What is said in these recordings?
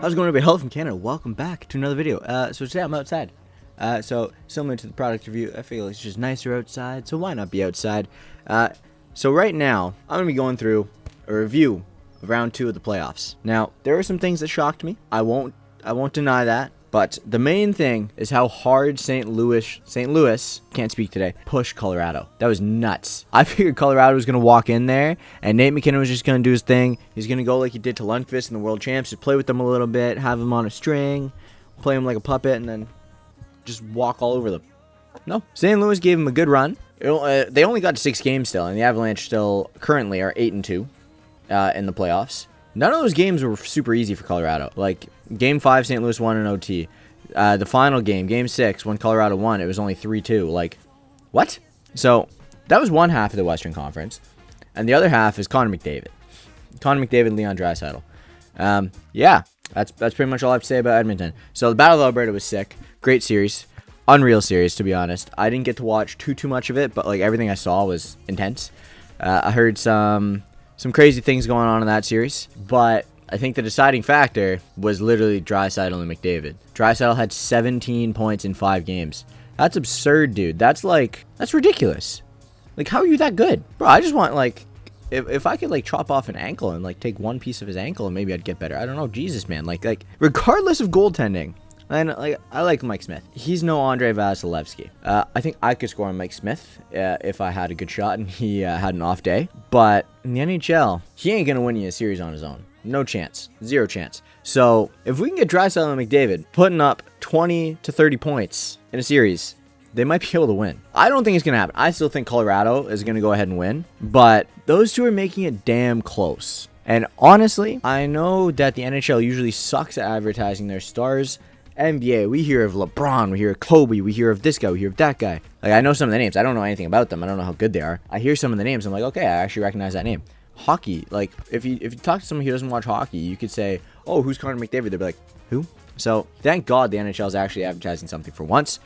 How's it going, everybody? Hello from Canada. Welcome back to another video. So today I'm outside. So similar to the product review, I feel it's just nicer outside, so why not be outside? So right now, I'm going to be going through a review of round 2 of the playoffs. Now, there were some things that shocked me. I won't deny that. But the main thing is how hard St. Louis, can't speak today, pushed Colorado. That was nuts. I figured Colorado was going to walk in there, and Nate McKinnon was just going to do his thing. He's going to go like he did to Lundqvist in the World Champs, just play with them a little bit, have them on a string, play them like a puppet, and then just walk all over them. No. St. Louis gave him a good run. They only got to 6 games still, and the Avalanche still currently are 8-2 in the playoffs. None of those games were super easy for Colorado. Like, Game 5, St. Louis won in OT. The final game, Game 6, when Colorado won, it was only 3-2. Like, what? So, that was one half of the Western Conference. And the other half is Connor McDavid. Connor McDavid, Leon Draisaitl. Yeah, that's pretty much all I have to say about Edmonton. So, the Battle of Alberta was sick. Great series. Unreal series, to be honest. I didn't get to watch too much of it, but, like, everything I saw was intense. I heard some crazy things going on in that series, but I think the deciding factor was literally Draisaitl and McDavid. Draisaitl had 17 points in 5 games. That's absurd, dude. That's ridiculous. Like, how are you that good? Bro, I just want, like, if I could, like, chop off an ankle and, like, take one piece of his ankle and maybe I'd get better. I don't know. Jesus, man. Like regardless of goaltending, and, like, I like Mike Smith. He's no Andrei Vasilevsky. I think I could score on Mike Smith if I had a good shot and he had an off day. But in the NHL, he ain't going to win you a series on his own. No chance. Zero chance. So if we can get Draisaitl and McDavid putting up 20 to 30 points in a series, they might be able to win. I don't think it's going to happen. I still think Colorado is going to go ahead and win. But those two are making it damn close. And honestly, I know that the NHL usually sucks at advertising their stars. NBA, we hear of LeBron, we hear of Kobe, we hear of this guy, we hear of that guy. Like, I know some of the names. I don't know anything about them. I don't know how good they are. I hear some of the names. I'm like, okay, I actually recognize that name. Hockey, like, if you talk to someone who doesn't watch hockey, you could say, oh, who's Connor McDavid? They'd be like, who? So, thank God the NHL is actually advertising something for once.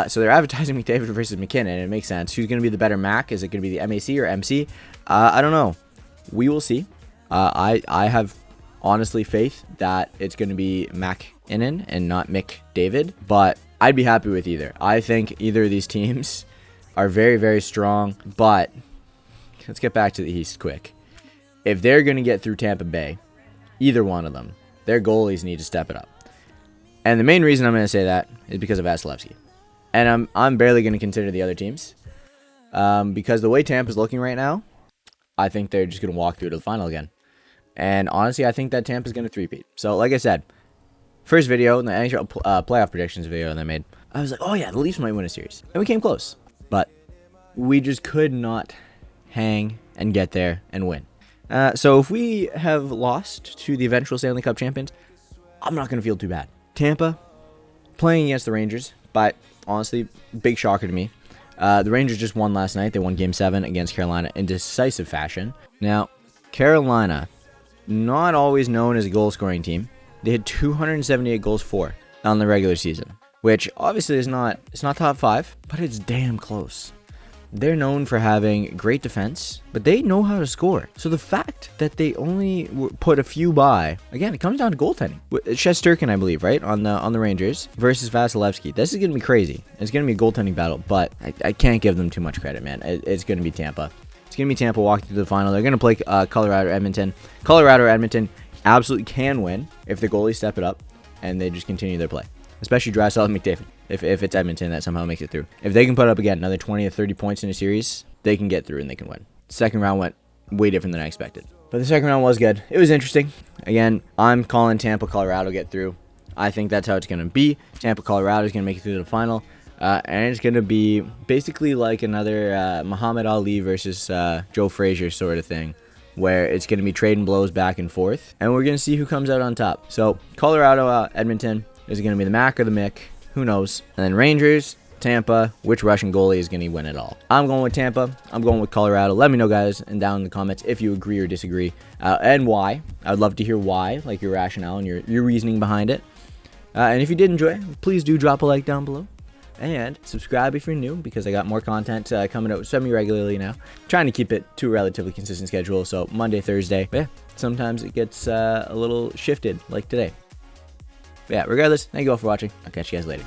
So they're advertising McDavid versus McKinnon, and it makes sense. Who's going to be the better Mac? Is it going to be the MAC or MC? I don't know. We will see. I have honestly faith that it's going to be McKinnon and not McDavid, but I'd be happy with either. I think either of these teams are very, very strong, but let's get back to the East quick. If they're going to get through Tampa Bay, either one of them, their goalies need to step it up. And the main reason I'm going to say that is because of Vasilevsky. And I'm barely going to consider the other teams. Because the way Tampa's looking right now, I think they're just going to walk through to the final again. And honestly, I think that Tampa's going to three-peat. So, like I said, first video, in the NHL playoff predictions video that I made, I was like, oh yeah, the Leafs might win a series. And we came close. But we just could not hang and get there and win. So if we have lost to the eventual Stanley Cup champions, I'm not going to feel too bad. Tampa, playing against the Rangers, but honestly, big shocker to me. The Rangers just won last night. They won Game 7 against Carolina in decisive fashion. Now, Carolina, not always known as a goal-scoring team. They had 278 goals for on the regular season, which obviously is not top 5, but it's damn close. They're known for having great defense, but they know how to score. So the fact that they only put a few by, again, it comes down to goaltending. Shesterkin, I believe, right, on the Rangers versus Vasilevsky. This is going to be crazy. It's going to be a goaltending battle, but I can't give them too much credit, man. It's going to be Tampa. It's going to be Tampa walking through the final. They're going to play Colorado or Edmonton. Colorado or Edmonton absolutely can win if the goalies step it up and they just continue their play, especially Draisaitl and McDavid. If it's Edmonton that somehow makes it through. If they can put up, again, another 20 to 30 points in a series, they can get through and they can win. Second round went way different than I expected. But the second round was good. It was interesting. Again, I'm calling Tampa, Colorado get through. I think that's how it's going to be. Tampa, Colorado is going to make it through to the final. And it's going to be basically like another Muhammad Ali versus Joe Frazier sort of thing, where it's going to be trading blows back and forth. And we're going to see who comes out on top. So, Colorado, Edmonton, is it going to be the Mac or the Mick? Who knows? And then Rangers, Tampa, which Russian goalie is going to win it all? I'm going with Tampa. I'm going with Colorado. Let me know, guys, and down in the comments if you agree or disagree, and why. I would love to hear why, like your rationale and your reasoning behind it. And if you did enjoy, please do drop a like down below. And subscribe if you're new, because I got more content coming out semi-regularly now. Trying to keep it to a relatively consistent schedule, so Monday, Thursday. But yeah, sometimes it gets a little shifted, like today. But yeah, regardless, thank you all for watching. I'll catch you guys later.